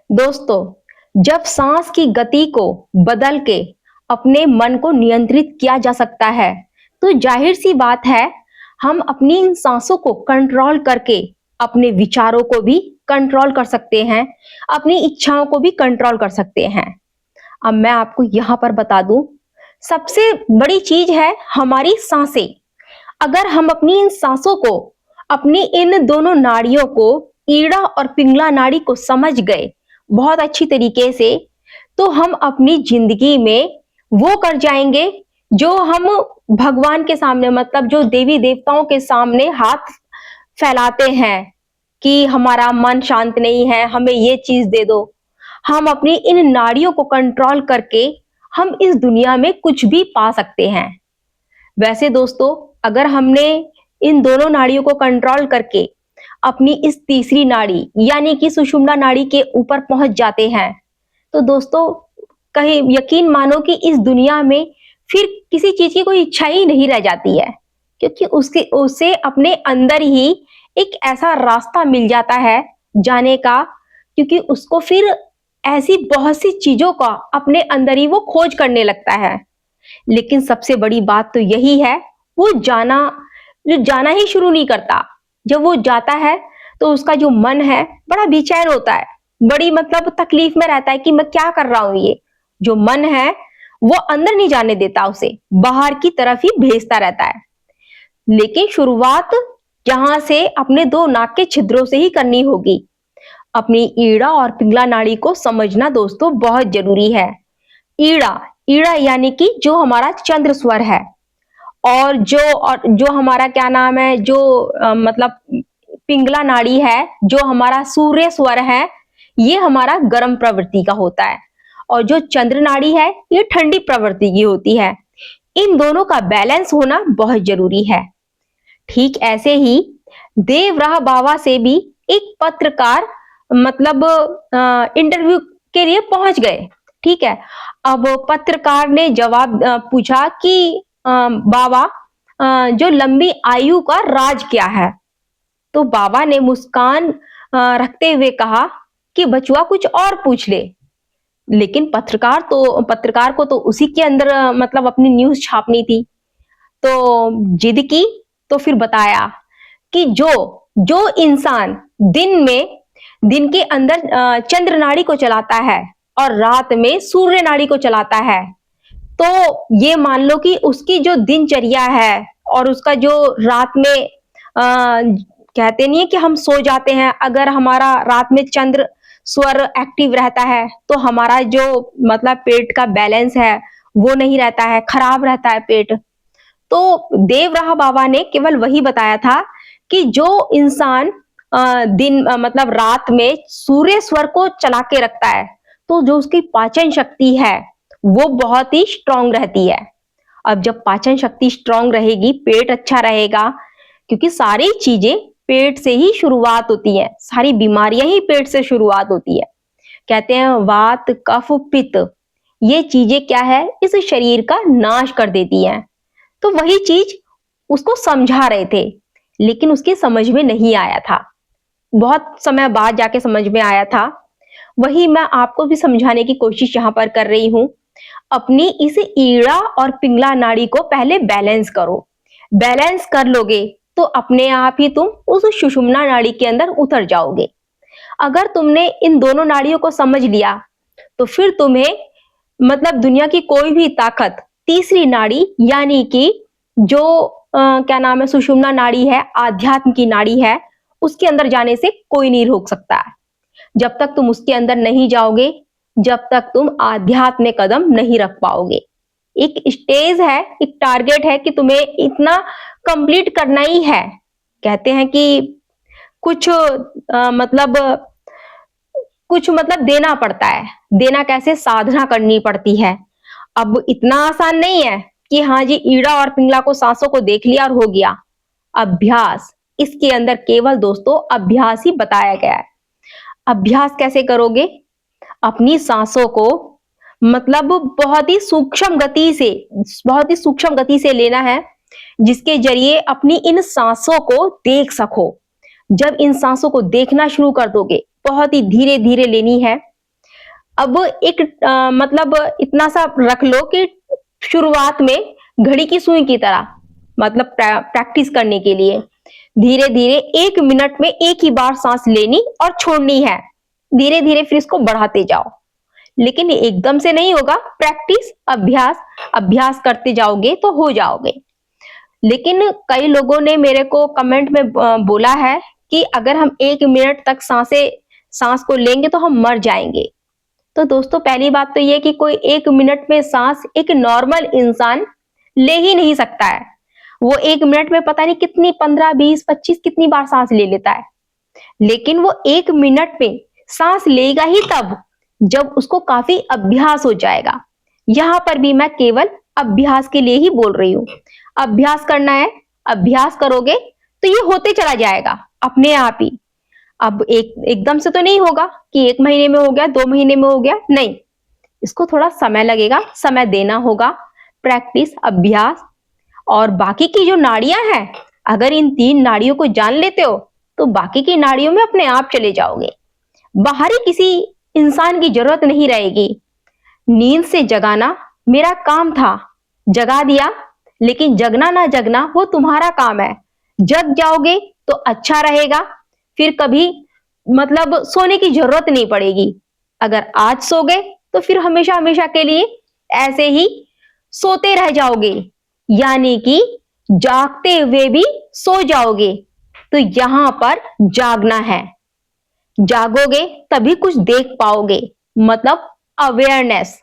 दोस्तों, जब सांस की गति को बदल के अपने मन को नियंत्रित किया जा सकता है, तो जाहिर सी बात है, हम अपनी इन सांसों को कंट्रोल करके अपने विचारों को भी कंट्रोल कर सकते हैं, अपनी इच्छाओं को भी कंट्रोल कर सकते हैं। अब मैं आपको यहाँ पर बता दूं, सबसे बड़ी चीज है हमारी सांसें। अगर हम अपनी इन सांसों को, अपनी इन दोनों नाड़ियों को, ईड़ा और पिंगला नाड़ी को समझ गए बहुत अच्छी तरीके से, तो हम अपनी जिंदगी में वो कर जाएंगे जो हम भगवान के सामने, मतलब जो देवी देवताओं के सामने हाथ फैलाते हैं कि हमारा मन शांत नहीं है, हमें ये चीज दे दो। हम अपनी इन नाड़ियों को कंट्रोल करके हम इस दुनिया में कुछ भी पा सकते हैं। वैसे दोस्तों, अगर हमने इन दोनों नाड़ियों को कंट्रोल करके अपनी इस तीसरी नाड़ी यानी कि सुषुम्ना नाड़ी के ऊपर पहुंच जाते हैं, तो दोस्तों कहीं यकीन मानो कि इस दुनिया में फिर किसी चीज की कोई इच्छा ही नहीं रह जाती है, क्योंकि उसे अपने अंदर ही एक ऐसा रास्ता मिल जाता है जाने का, क्योंकि उसको फिर ऐसी बहुत सी चीजों का अपने अंदर ही वो खोज करने लगता है। लेकिन सबसे बड़ी बात तो यही है, वो जो जाना ही शुरू नहीं करता। जब वो जाता है तो उसका जो मन है बड़ा बेचैन होता है, बड़ी मतलब तकलीफ में रहता है कि मैं क्या कर रहा हूं। ये जो मन है वो अंदर नहीं जाने देता, उसे बाहर की तरफ ही भेजता रहता है। लेकिन शुरुआत यहां से अपने दो नाक के छिद्रों से ही करनी होगी। अपनी ईड़ा और पिंगला नाड़ी को समझना दोस्तों बहुत जरूरी है। ईड़ा ईड़ा यानी कि जो हमारा चंद्र स्वर है, और जो हमारा क्या नाम है, जो मतलब पिंगला नाड़ी है, जो हमारा सूर्य स्वर है, ये हमारा गर्म प्रवृत्ति का होता है। और जो चंद्र नाड़ी है, ये ठंडी प्रवृत्ति की होती है। इन दोनों का बैलेंस होना बहुत जरूरी है। ठीक ऐसे ही देवराह बाबा से भी एक पत्रकार मतलब इंटरव्यू के लिए पहुंच गए। ठीक है, अब पत्रकार ने जवाब पूछा कि बाबा, जो लंबी आयु का राज क्या है? तो बाबा ने मुस्कान रखते हुए कहा कि बचुआ कुछ और पूछ ले। लेकिन पत्रकार को तो उसी के अंदर मतलब अपनी न्यूज छापनी थी, तो जिद की। तो फिर बताया कि जो जो इंसान दिन के अंदर चंद्र नाड़ी को चलाता है और रात में सूर्य नाड़ी को चलाता है, तो ये मान लो कि उसकी जो दिनचर्या है और उसका जो रात में कहते नहीं है कि हम सो जाते हैं, अगर हमारा रात में चंद्र स्वर एक्टिव रहता है तो हमारा जो मतलब पेट का बैलेंस है वो नहीं रहता है, खराब रहता है पेट। तो देवराह बाबा ने केवल वही बताया था कि जो इंसान मतलब रात में सूर्य स्वर को चला के रखता है, तो जो उसकी पाचन शक्ति है वो बहुत ही स्ट्रांग रहती है। अब जब पाचन शक्ति स्ट्रांग रहेगी, पेट अच्छा रहेगा, क्योंकि सारी चीजें पेट से ही शुरुआत होती है, सारी बीमारियां ही पेट से शुरुआत होती है। कहते हैं वात कफ पित्त, ये चीजें क्या है, इस शरीर का नाश कर देती हैं। तो वही चीज उसको समझा रहे थे, लेकिन उसके समझ में नहीं आया था। बहुत समय बाद जाके समझ में आया था। वही मैं आपको भी समझाने की कोशिश यहाँ पर कर रही हूँ। अपनी इस ईड़ा और पिंगला नाड़ी को पहले बैलेंस करो। बैलेंस कर लोगे तो अपने आप ही तुम उस सुषुम्ना नाड़ी के अंदर उतर जाओगे। अगर तुमने इन दोनों नाड़ियों को समझ लिया, तो फिर तुम्हें मतलब दुनिया की कोई भी ताकत तीसरी नाड़ी यानी कि जो क्या नाम है, सुषुम्ना नाड़ी है, आध्यात्म की नाड़ी है, उसके अंदर जाने से कोई नहीं रोक सकता। जब तक तुम उसके अंदर नहीं जाओगे, जब तक तुम आध्यात्म में कदम नहीं रख पाओगे। एक स्टेज है, एक टारगेट है कि तुम्हें इतना कंप्लीट करना ही है। कहते हैं कि कुछ मतलब देना पड़ता है। देना कैसे? साधना करनी पड़ती है। अब इतना आसान नहीं है कि हाँ जी, ईड़ा और पिंगला को, सांसों को देख लिया और हो गया। अभ्यास, इसके अंदर केवल दोस्तों अभ्यास ही बताया गया है। अभ्यास कैसे करोगे? अपनी सांसों को मतलब बहुत ही सूक्ष्म गति से लेना है, जिसके जरिए अपनी इन सांसों को देख सको। जब इन सांसों को देखना शुरू कर दोगे, बहुत ही धीरे धीरे लेनी है, अब एक मतलब इतना सा रख लो कि शुरुआत में घड़ी की सुई की तरह, मतलब प्रैक्टिस करने के लिए धीरे धीरे 1 मिनट में एक ही बार सांस लेनी और छोड़नी है। धीरे धीरे फिर इसको बढ़ाते जाओ, लेकिन एकदम से नहीं होगा। प्रैक्टिस, अभ्यास अभ्यास करते जाओगे तो हो जाओगे। लेकिन कई लोगों ने मेरे को कमेंट में बोला है कि अगर हम 1 मिनट तक सांस को लेंगे तो हम मर जाएंगे। तो दोस्तों, पहली बात तो ये कि कोई 1 मिनट में सांस एक नॉर्मल इंसान ले ही नहीं सकता है। वो 1 मिनट में पता नहीं कितनी 15, 20, 25 कितनी बार सांस ले लेता है। लेकिन वो 1 मिनट में सांस लेगा ही तब जब उसको काफी अभ्यास हो जाएगा। यहां पर भी मैं केवल अभ्यास के लिए ही बोल रही हूं। अभ्यास करना है, अभ्यास करोगे तो ये होते चला जाएगा अपने आप ही। अब एकदम से तो नहीं होगा कि 1 महीने में हो गया, 2 महीने में हो गया, नहीं। इसको थोड़ा समय लगेगा, समय देना होगा, प्रैक्टिस, अभ्यास। और बाकी की जो नाड़ियां हैं, अगर इन 3 नाड़ियों को जान लेते हो तो बाकी की नाड़ियों में अपने आप चले जाओगे। बाहरी किसी इंसान की जरूरत नहीं रहेगी। नींद से जगाना मेरा काम था, जगा दिया, लेकिन जगना ना जगना वो तुम्हारा काम है। जग जाओगे तो अच्छा रहेगा, फिर कभी मतलब सोने की जरूरत नहीं पड़ेगी। अगर आज सो गए तो फिर हमेशा हमेशा के लिए ऐसे ही सोते रह जाओगे, यानी कि जागते हुए भी सो जाओगे। तो यहां पर जागना है। जागोगे तभी कुछ देख पाओगे, मतलब अवेयरनेस।